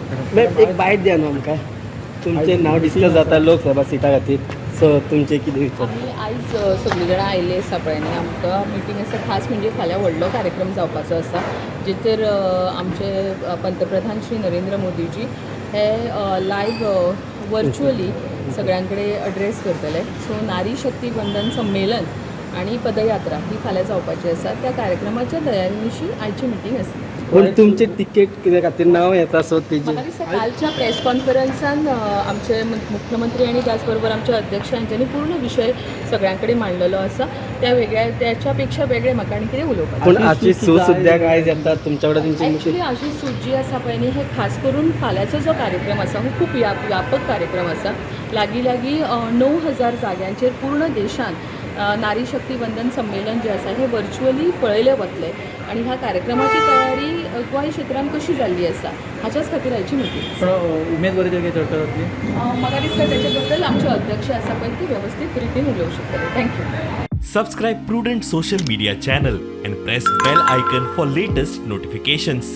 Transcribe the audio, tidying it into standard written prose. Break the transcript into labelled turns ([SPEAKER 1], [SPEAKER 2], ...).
[SPEAKER 1] एक बायट द्या न्हू आमकां तुमचें नांव डिस्कस जाता लोकसभा सिटा खातीर सो तुमचे कितें विचार
[SPEAKER 2] आमी आयज सगळीं जाणां आयिल्ले आसा पळय न्ही आमकां मिटींग आसा खास म्हणजे फाल्यां व्हडलो कार्यक्रम जावपाचो आसा जेचेर आमचे पंतप्रधान श्री नरेंद्र मोदीजी हे लायव्ह वर्च्युअली सगळ्यां कडेन एड्रेस करतले सो नारी शक्ती वंदन संमेलन आणि पदयात्रा ही फाल्यां जावपाची आसा त्या कार्यक्रमाच्या तयारी विशीं आयची मिटींग आसा
[SPEAKER 1] पूण तुमचे तिकेट कित्या खातीर नांव येता सो तेजी
[SPEAKER 2] म्हाका दिसता कालच्या प्रेस कॉन्फरन्सान आमचे मुख्यमंत्री आणि त्याच बरोबर आमचे अध्यक्ष हांच्यांनी पूर्ण विशय सगळ्यां कडेन मांडलेलो आसा त्या वेगळ्या त्याच्या पेक्षा वेगळे म्हाका आनी कितें उलोवपाचें
[SPEAKER 1] पूण आशिष सूद सुद्दाक आयज येता तुमच्या कडेन तेंची
[SPEAKER 2] ॲक्च्युली आशिष सूद जी आसा पळय न्ही हे खास करून फाल्यांचो जो कार्यक्रम आसा हो खूब व्यापक कार्यक्रम आसा लागीं 9,000 जाग्यांचेर पूर्ण देशान नारी शक्ती वंदन संमेलन जे आसा हे वर्च्युअली पळयले वतले आणि ह्या कार्यक्रमाची तयारी गोंय क्षेत्रान कशी जाल्ली आसा हाच्याच खातीर आयची मिटींग
[SPEAKER 3] उमेदवारीचेर कितें चर्चा जातली
[SPEAKER 2] म्हाका दिसता तेचे बद्दल आमचे अध्यक्ष आसा पळय ती व्यवस्थीत रितीन उलोवंक शकतले thank you
[SPEAKER 4] Subscribe Prudent social media channel and press bell icon for latest notifications.